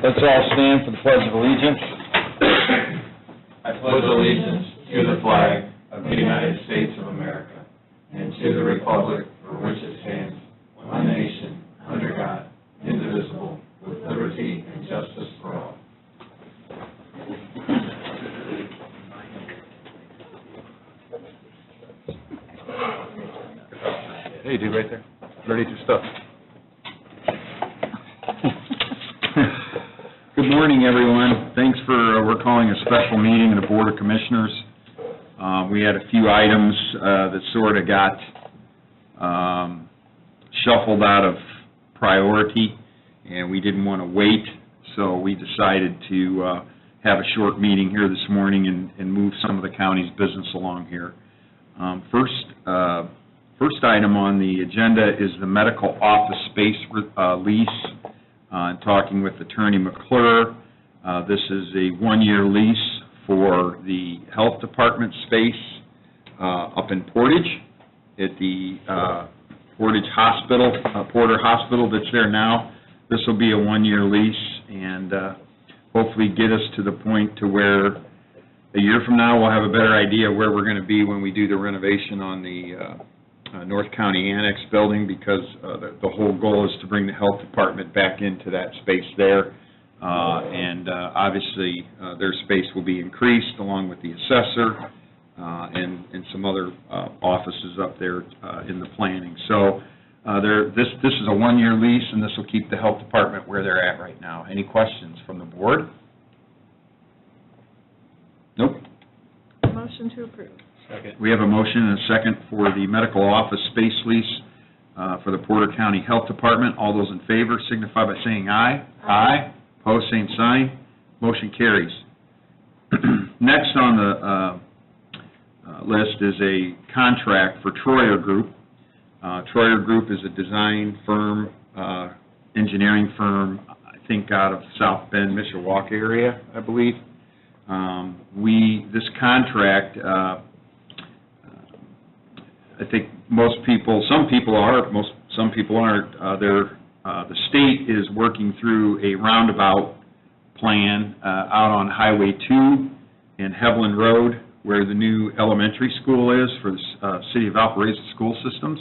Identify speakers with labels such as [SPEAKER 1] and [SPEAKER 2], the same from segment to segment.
[SPEAKER 1] Let's all stand for the Pledge of Allegiance.
[SPEAKER 2] I pledge allegiance to the flag of the United States of America and to the republic for which it stands, one nation, under God, indivisible, with liberty and justice for all.
[SPEAKER 3] Hey, dude, right there. Underneath your stuff.
[SPEAKER 1] Good morning, everyone. Thanks for, we're calling a special meeting of the Board of Commissioners. We had a few items that sort of got shuffled out of priority, and we didn't want to wait, so we decided to have a short meeting here this morning and move some of the county's business along here. First item on the agenda is the medical office space lease. Talking with Attorney McClure, this is a one-year lease for the health department space up in Portage at the Portage Hospital, Porter Hospital that's there now. This will be a one-year lease and hopefully get us to the point to where a year from now we'll have a better idea where we're going to be when we do the renovation on the North County Annex building, because the whole goal is to bring the health department back into that space there. Obviously, their space will be increased along with the assessor and some other offices up there in the planning. So this is a one-year lease, and this will keep the health department where they're at right now. Any questions from the board? Nope.
[SPEAKER 4] Motion to approve.
[SPEAKER 3] Second.
[SPEAKER 1] We have a motion and a second for the medical office space lease for the Porter County Health Department. All those in favor signify by saying aye. Aye. Opposed, same sign. Motion carries. Next on the list is a contract for Troyer Group. Troyer Group is a design firm, engineering firm, I think out of South Bend, Mishawaka area, I believe. This contract, I think some people aren't. The state is working through a roundabout plan out on Highway 2 and Heveland Road, where the new elementary school is for the City of Valparaiso school systems.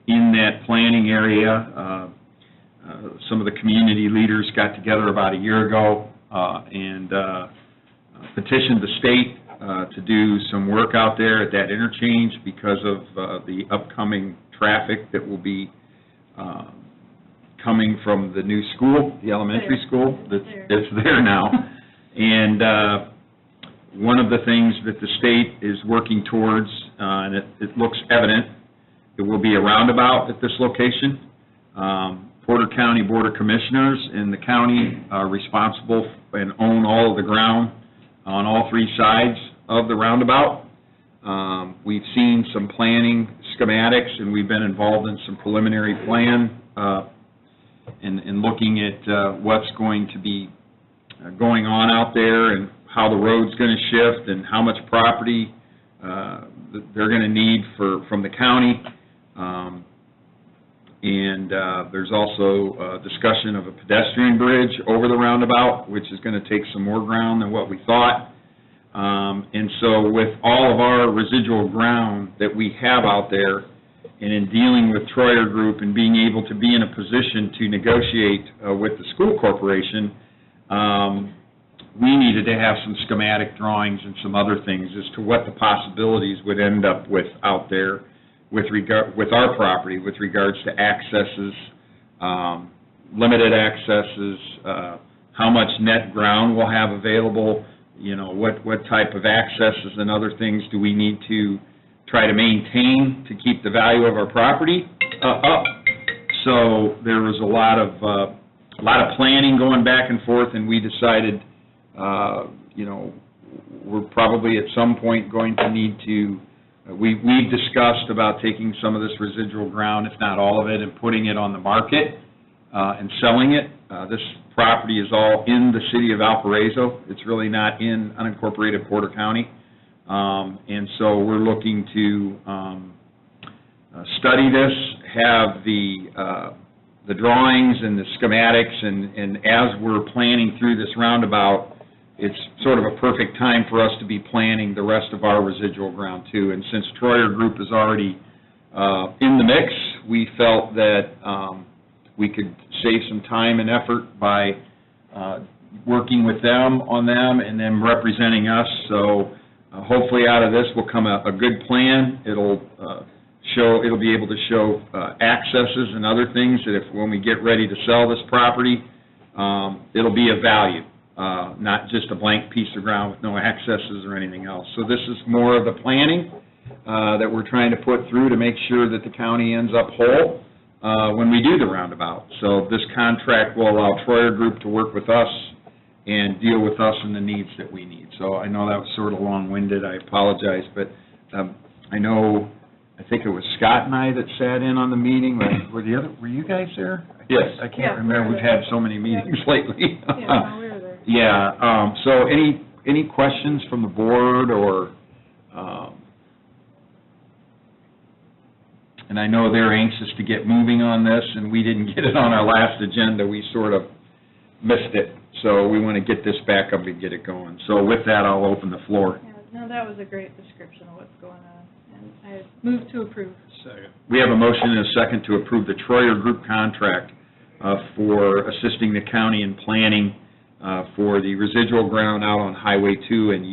[SPEAKER 1] In that planning area, some of the community leaders got together about a year ago and petitioned the state to do some work out there at that interchange because of the upcoming traffic that will be coming from the new school, the elementary school. It's there now. And one of the things that the state is working towards, and it looks evident, it will be a roundabout at this location. Porter County Board of Commissioners and the county are responsible and own all of the ground on all three sides of the roundabout. We've seen some planning schematics, and we've been involved in some preliminary plan in looking at what's going to be going on out there and how the road's going to shift and how much property they're going to need from the county. There's also a discussion of a pedestrian bridge over the roundabout, which is going to take some more ground than what we thought. And so with all of our residual ground that we have out there, and in dealing with Troyer Group and being able to be in a position to negotiate with the school corporation, we needed to have some schematic drawings and some other things as to what the possibilities would end up with out there with our property, with regards to accesses, limited accesses, how much net ground we'll have available, what type of accesses and other things do we need to try to maintain to keep the value of our property up. So there was a lot of planning going back and forth, and we decided, we're probably at some point going to need to. We've discussed about taking some of this residual ground, if not all of it, and putting it on the market and selling it. This property is all in the City of Valparaiso. It's really not in unincorporated Porter County. And so we're looking to study this, have the the drawings and the schematics, and as we're planning through this roundabout, it's sort of a perfect time for us to be planning the rest of our residual ground too. And since Troyer Group is already in the mix, we felt that we could save some time and effort by working with them on them and them representing us. So hopefully out of this will come a good plan. It'll be able to show accesses and other things that when we get ready to sell this property, it'll be of value, not just a blank piece of ground with no accesses or anything else. So this is more of the planning that we're trying to put through to make sure that the county ends up whole when we do the roundabout. So this contract will allow Troyer Group to work with us and deal with us and the needs that we need. So I know that was sort of long-winded, I apologize, but I think it was Scott and I that sat in on the meeting. Were you guys there?
[SPEAKER 3] Yes.
[SPEAKER 1] I can't remember, we've had so many meetings lately.
[SPEAKER 4] Yeah, we were there.
[SPEAKER 1] Yeah, so any questions from the board, or, and I know they're anxious to get moving on this, and we didn't get it on our last agenda, we sort of missed it, so we want to get this back up and get it going. So with that, I'll open the floor.
[SPEAKER 4] Yeah, no, that was a great description of what's going on, and I move to approve.
[SPEAKER 3] Second.
[SPEAKER 1] We have a motion and a second to approve the Troyer Group contract for assisting the county in planning for the residual ground out on Highway 2 and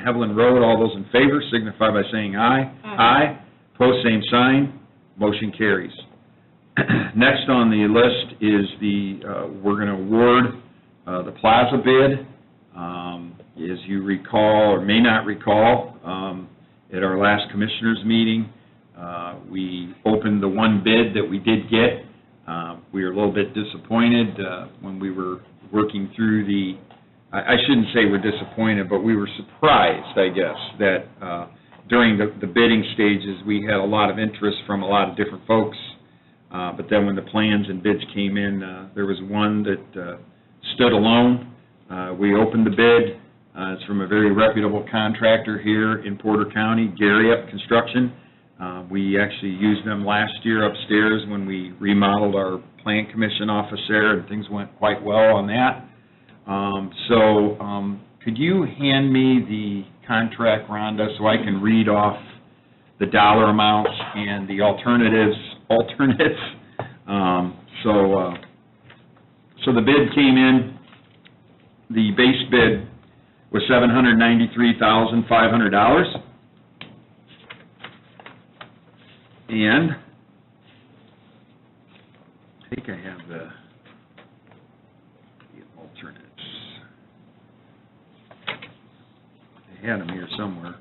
[SPEAKER 1] Heveland Road. All those in favor signify by saying aye.
[SPEAKER 4] Aye.
[SPEAKER 1] Pose same sign. Motion carries. Next on the list is we're going to award the plaza bid. As you recall, or may not recall, at our last commissioners meeting, we opened the one bid that we did get. We were a little bit disappointed when we were working through I shouldn't say we're disappointed, but we were surprised, I guess, that during the bidding stages, we had a lot of interest from a lot of different folks. But then when the plans and bids came in, there was one that stood alone. We opened the bid. It's from a very reputable contractor here in Porter County, Garriott Construction. We actually used them last year upstairs when we remodeled our Plan Commission office there, and things went quite well on that. Could you hand me the contract, Rhonda, so I can read off the dollar amounts and the alternates. So the bid came in, the base bid was $793,500. And I think I have the alternates. I had them here somewhere.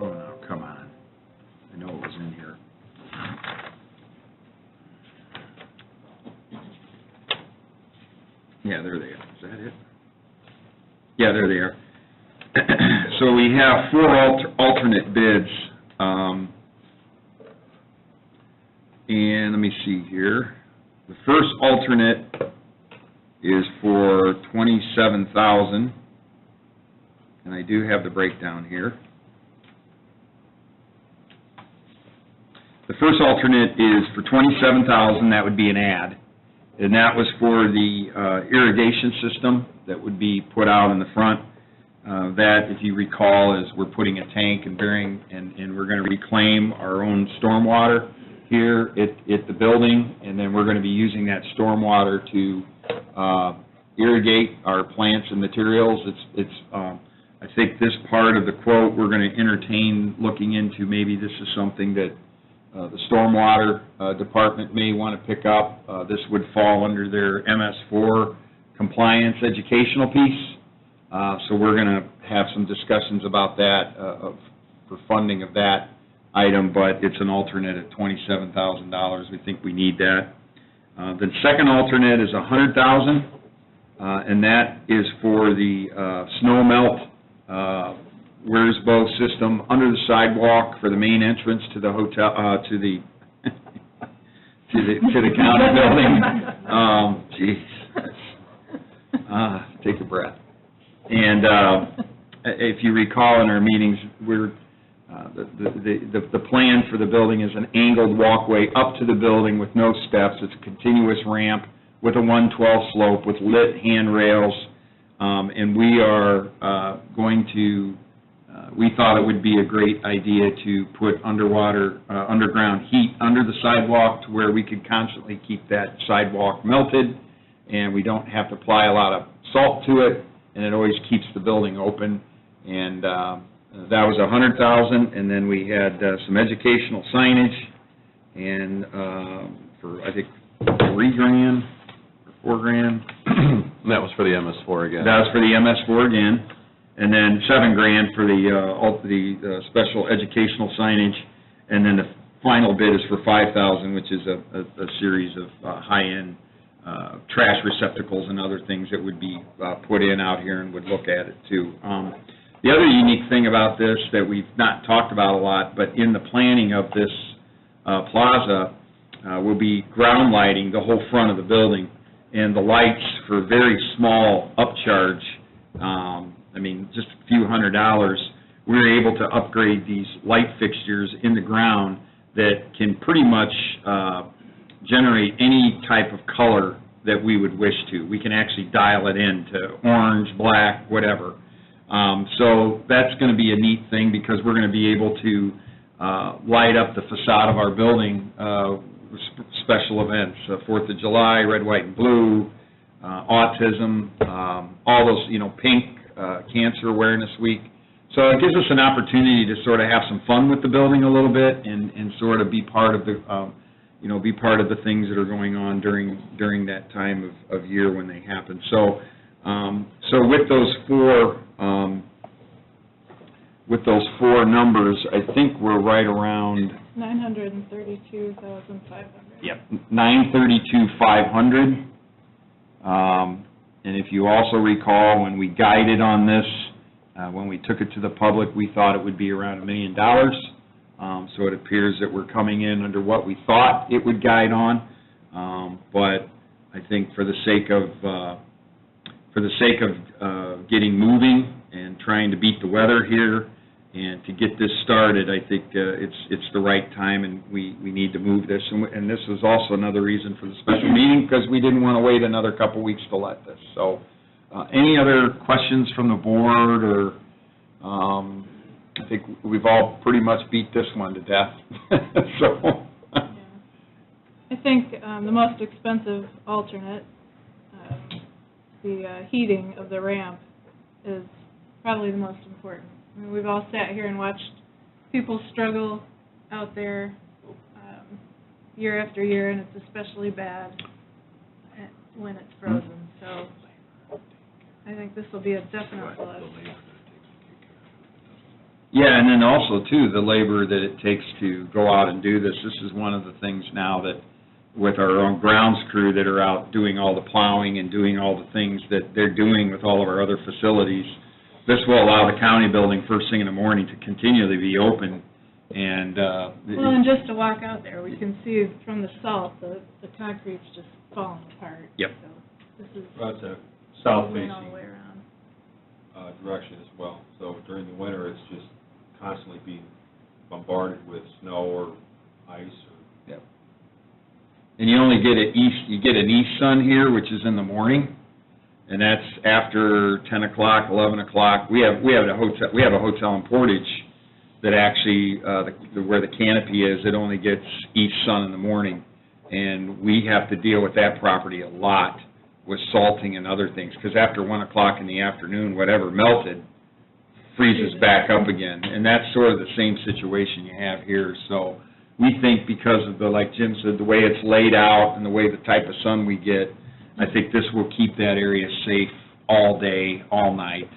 [SPEAKER 1] Oh, no, come on. I know it was in here. Yeah, there they are. Is that it? Yeah, there they are. So we have four alternate bids. And let me see here. The first alternate is for $27,000. And I do have the breakdown here. The first alternate is for $27,000. That would be an ad. And that was for the irrigation system that would be put out in the front. That, if you recall, is we're putting a tank and bearing, and we're going to reclaim our own stormwater here at the building, and then we're going to be using that stormwater to irrigate our plants and materials. I think this part of the quote we're going to entertain looking into. Maybe this is something that the stormwater department may want to pick up. This would fall under their MS4 compliance educational piece. So we're going to have some discussions about that for funding of that item, but it's an alternate at $27,000. We think we need that. The second alternate is $100,000, and that is for the snow melt Wiersbo system under the sidewalk for the main entrance to the hotel, to the county building. Geez. Take a breath. And if you recall in our meetings, the plan for the building is an angled walkway up to the building with no steps. It's a continuous ramp with a 112 slope with lit handrails. And we are going to, we thought it would be a great idea to put underground heat under the sidewalk to where we could constantly keep that sidewalk melted, and we don't have to apply a lot of salt to it, and it always keeps the building open. And that was $100,000, and then we had some educational signage, and for, I think, $3,000 or $4,000.
[SPEAKER 3] And that was for the MS4 again.
[SPEAKER 1] That was for the MS4 again, and then $7,000 for the special educational signage, and then the final bid is for $5,000, which is a series of high-end trash receptacles and other things that would be put in out here and would look at it too. The other unique thing about this that we've not talked about a lot, but in the planning of this plaza, will be ground lighting the whole front of the building, and the lights for very small upcharge, I mean, just a few $100s, we're able to upgrade these light fixtures in the ground that can pretty much generate any type of color that we would wish to. We can actually dial it in to orange, black, whatever. So that's going to be a neat thing because we're going to be able to light up the facade of our building with special events, 4th of July, red, white, and blue, autism, all those, pink, Cancer Awareness Week. So it gives us an opportunity to sort of have some fun with the building a little bit and sort of be part of the, be part of the things that are going on during that time of year when they happen. So, so with those four numbers, I think we're right around
[SPEAKER 4] $932,500.
[SPEAKER 1] Yep, $932,500. And if you also recall, when we guided on this, when we took it to the public, we thought it would be around $1 million. So it appears that we're coming in under what we thought it would guide on. But I think for the sake of getting moving and trying to beat the weather here and to get this started, I think it's the right time, and we need to move this. And this is also another reason for the special meeting, because we didn't want to wait another couple weeks to let this. So any other questions from the board, or I think we've all pretty much beat this one to death. So.
[SPEAKER 4] Yeah. I think the most expensive alternate, the heating of the ramp, is probably the most important. I mean, we've all sat here and watched people struggle out there year after year, and it's especially bad when it's frozen. So I think this will be a definite plus.
[SPEAKER 1] Yeah, and then also, too, the labor that it takes to go out and do this. This is one of the things now that with our own grounds crew that are out doing all the plowing and doing all the things that they're doing with all of our other facilities. This will allow the county building first thing in the morning to continually be open. And
[SPEAKER 4] well, and just to walk out there, we can see from the salt, the concrete's just falling apart.
[SPEAKER 1] Yep.
[SPEAKER 4] So this is
[SPEAKER 2] Well, it's a south-facing
[SPEAKER 4] all the way around.
[SPEAKER 2] direction as well. So during the winter, it's just constantly being bombarded with snow or ice.
[SPEAKER 1] Yep. And you only get an east sun here, which is in the morning, and that's after 10 o'clock, 11 o'clock. We have a hotel in Portage that actually where the canopy is, it only gets east sun in the morning, and we have to deal with that property a lot with salting and other things, because after 1 o'clock in the afternoon, whatever melted freezes back up again, and that's sort of the same situation you have here. So we think because of like Jim said, the way it's laid out and the way the type of sun we get, I think this will keep that area safe all day, all night,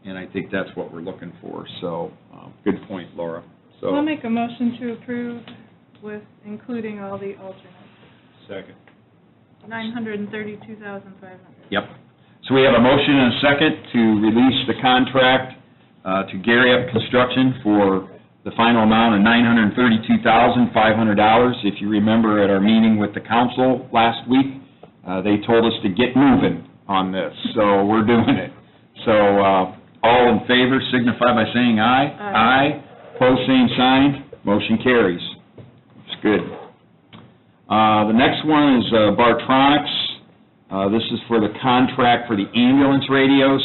[SPEAKER 1] and I think that's what we're looking for. So good point, Laura. So
[SPEAKER 4] I'll make a motion to approve with including all the alternates.
[SPEAKER 2] Second.
[SPEAKER 4] $932,500.
[SPEAKER 1] Yep. So we have a motion and a second to release the contract to Gary Up Construction for the final amount of $932,500. If you remember at our meeting with the council last week, they told us to get moving on this, so we're doing it. So, all in favor signify by saying aye.
[SPEAKER 4] Aye.
[SPEAKER 1] Pose same sign, motion carries. It's good. The next one is Bartronics. This is for the contract for the ambulance radios.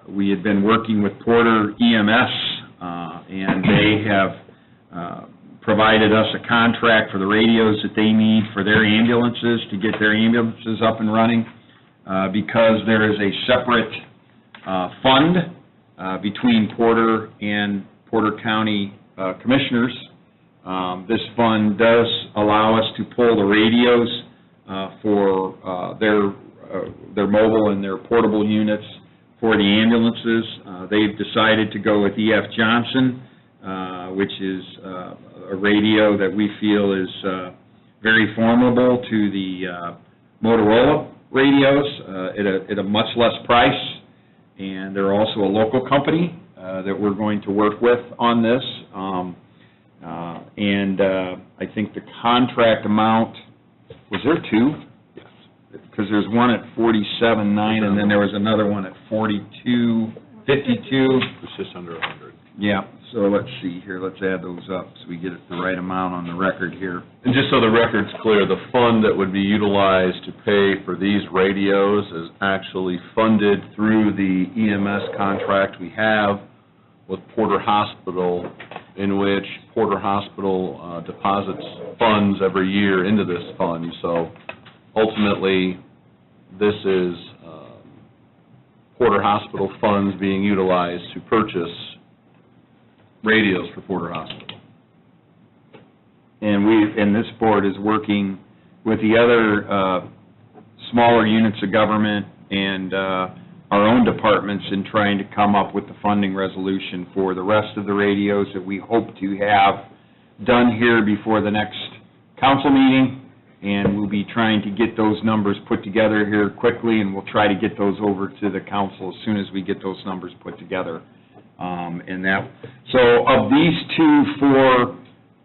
[SPEAKER 1] We had been working with Porter EMS, and they have provided us a contract for the radios that they need for their ambulances, to get their ambulances up and running, because there is a separate fund between Porter and Porter County Commissioners. This fund does allow us to pull the radios for their mobile and their portable units for the ambulances. They've decided to go with E.F. Johnson, which is a radio that we feel is very formidable to the Motorola radios at a much less price, and they're also a local company that we're going to work with on this. I think the contract amount, was there two?
[SPEAKER 3] Yes.
[SPEAKER 1] Because there's one at $47,900, and then there was another one at $42,52.
[SPEAKER 3] It's just under 100.
[SPEAKER 1] Yeah, so let's see here, let's add those up so we get the right amount on the record here.
[SPEAKER 3] And just so the record's clear, the fund that would be utilized to pay for these radios is actually funded through the EMS contract we have with Porter Hospital, in which Porter Hospital deposits funds every year into this fund. So ultimately, this is Porter Hospital funds being utilized to purchase radios for Porter Hospital.
[SPEAKER 1] And this board is working with the other smaller units of government and our own departments in trying to come up with the funding resolution for the rest of the radios that we hope to have done here before the next council meeting, and we'll be trying to get those numbers put together here quickly, and we'll try to get those over to the council as soon as we get those numbers put together. So of these two for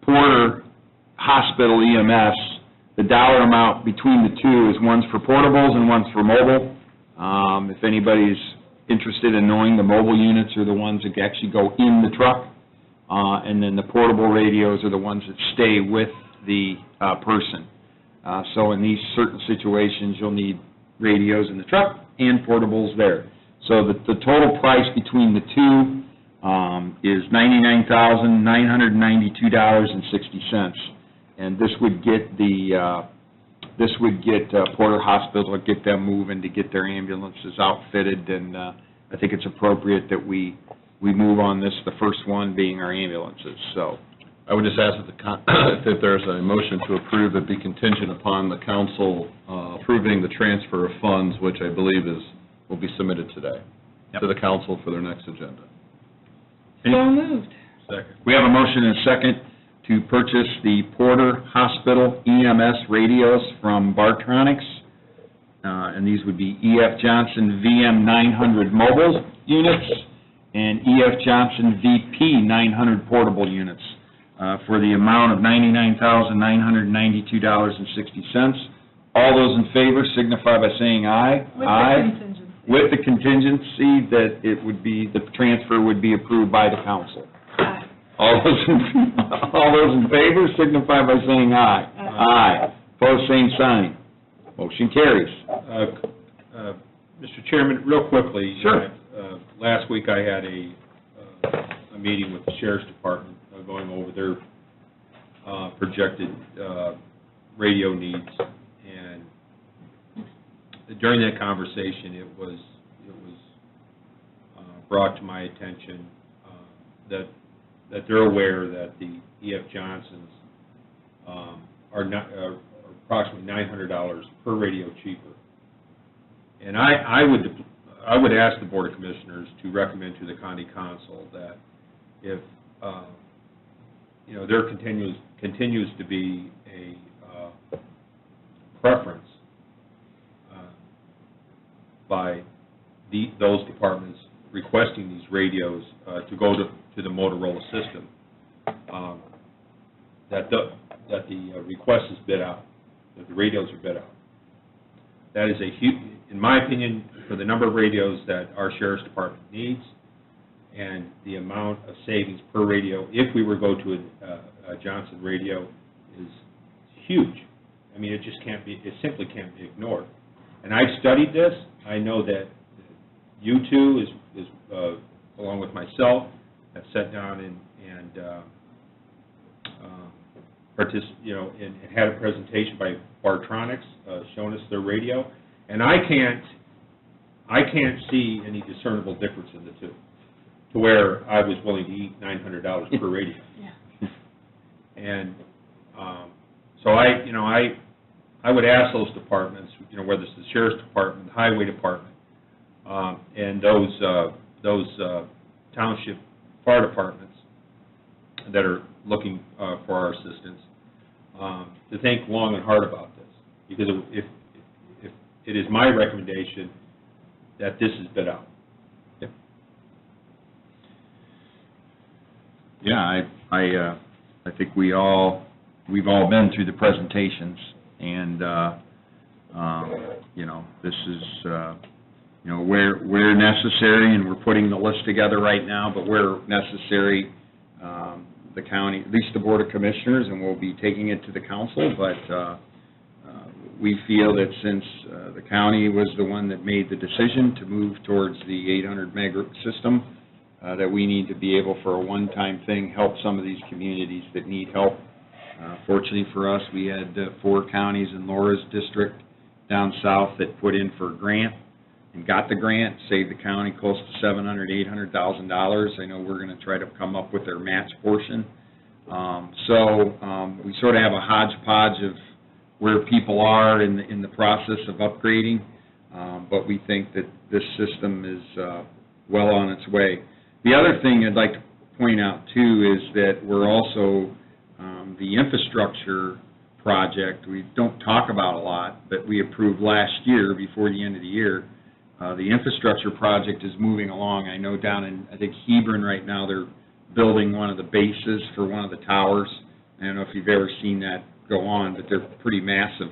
[SPEAKER 1] Porter Hospital EMS, the dollar amount between the two is one's for portables and one's for mobile. If anybody's interested in knowing, the mobile units are the ones that actually go in the truck, and then the portable radios are the ones that stay with the person. So in these certain situations, you'll need radios in the truck and portables there. So the total price between the two is $99,992.60, and this would get Porter Hospital, get them moving to get their ambulances outfitted, and I think it's appropriate that we move on this, the first one being our ambulances. So
[SPEAKER 3] I would just ask that there's a motion to approve that be contingent upon the council approving the transfer of funds, which I believe will be submitted today to the council for their next agenda.
[SPEAKER 4] So moved.
[SPEAKER 2] Second.
[SPEAKER 1] we have a motion and a second to purchase the Porter Hospital EMS radios from Bartronics, and these would be E.F. Johnson VM900 mobile units and E.F. Johnson VP 900 portable units for the amount of $99,992.60. All those in favor signify by saying aye.
[SPEAKER 4] With
[SPEAKER 1] Aye.
[SPEAKER 4] the contingency.
[SPEAKER 1] With the contingency that the transfer would be approved by the council.
[SPEAKER 4] Aye.
[SPEAKER 1] All those in favor signify by saying aye.
[SPEAKER 4] Aye.
[SPEAKER 1] Pose same sign. Motion carries.
[SPEAKER 5] Mr. Chairman, real quickly.
[SPEAKER 1] Sure.
[SPEAKER 5] Last week I had a meeting with the Sheriff's Department going over their projected radio needs, and during that conversation it was brought to my attention that they're aware that the E.F. Johnsons are approximately $900 per radio cheaper. And I would ask the Board of Commissioners to recommend to the County Council that if there continues to be a preference by those departments requesting these radios to go to the Motorola system, that the request is bid out, that the radios are bid out. That is a huge, in my opinion, for the number of radios that our sheriff's department needs, and the amount of savings per radio, if we were to go to a Johnson radio, is huge. I mean, it just can't be, it simply can't be ignored. And I've studied this. I know that you two, along with myself, have sat down and and had a presentation by Bartronics showing us their radio, and I can't see any discernible difference in the two, to where I was willing to eat $900 per radio.
[SPEAKER 4] Yeah.
[SPEAKER 5] And so I would ask those departments, whether it's the sheriff's department, the highway department, and those township fire departments that are looking for our assistance, to think long and hard about this, because if it is my recommendation that this is bid out.
[SPEAKER 1] Yeah, I think we've all been through the presentations, and this is where necessary, and we're putting the list together right now. But where necessary, the county, at least the Board of Commissioners, and we'll be taking it to the council. But we feel that since the county was the one that made the decision to move towards the 800 meg system, that we need to be able, for a one-time thing, help some of these communities that need help. Fortunately for us, we had 4 counties in Laura's district down south that put in for a grant and got the grant, saved the county close to $700,000, $800,000. I know we're going to try to come up with their match portion. We sort of have a hodgepodge of where people are in the process of upgrading, but we think that this system is well on its way. The other thing I'd like to point out, too, is that we're also, the infrastructure project, we don't talk about a lot, but we approved last year, before the end of the year. The infrastructure project is moving along. I know down in, I think, Hebron right now, they're building one of the bases for one of the towers. I don't know if you've ever seen that go on, but they're pretty massive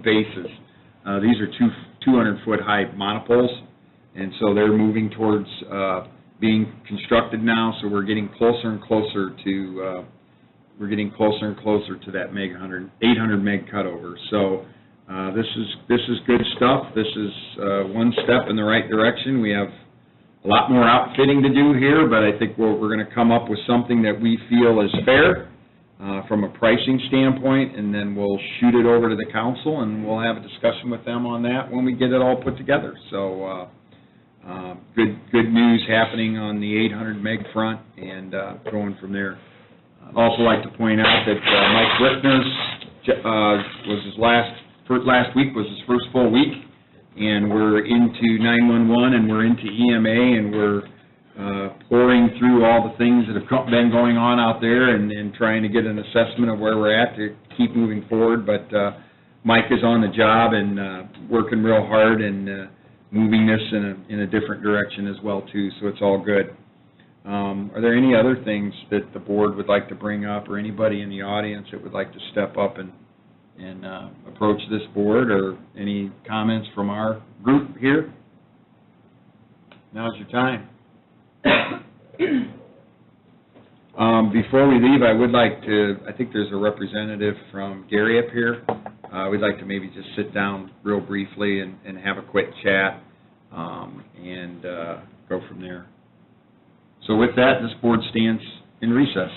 [SPEAKER 1] bases. These are 200-foot high monopoles, and so they're moving towards being constructed now, so we're getting closer and closer to that 800 meg cutover. So this is good stuff. This is one step in the right direction. We have a lot more outfitting to do here, but I think we're going to come up with something that we feel is fair from a pricing standpoint, and then we'll shoot it over to the council, and we'll have a discussion with them on that when we get it all put together. So good news happening on the 800 meg front, and going from there. I'd also like to point out that Mike Rickner's was his last week was his first full week, and we're into 911 and we're into EMA, and we're pouring through all the things that have been going on out there, and trying to get an assessment of where we're at to keep moving forward. But Mike is on the job and working real hard and moving this in a different direction as well, too, so it's all good. Are there any other things that the board would like to bring up, or anybody in the audience that would like to step up and approach this board, or any comments from our group here? Now's your time. Before we leave, I would like to, I think there's a representative from Gary up here. We'd like to maybe just sit down real briefly and have a quick chat, and go from there. So with that, this board stands in recess.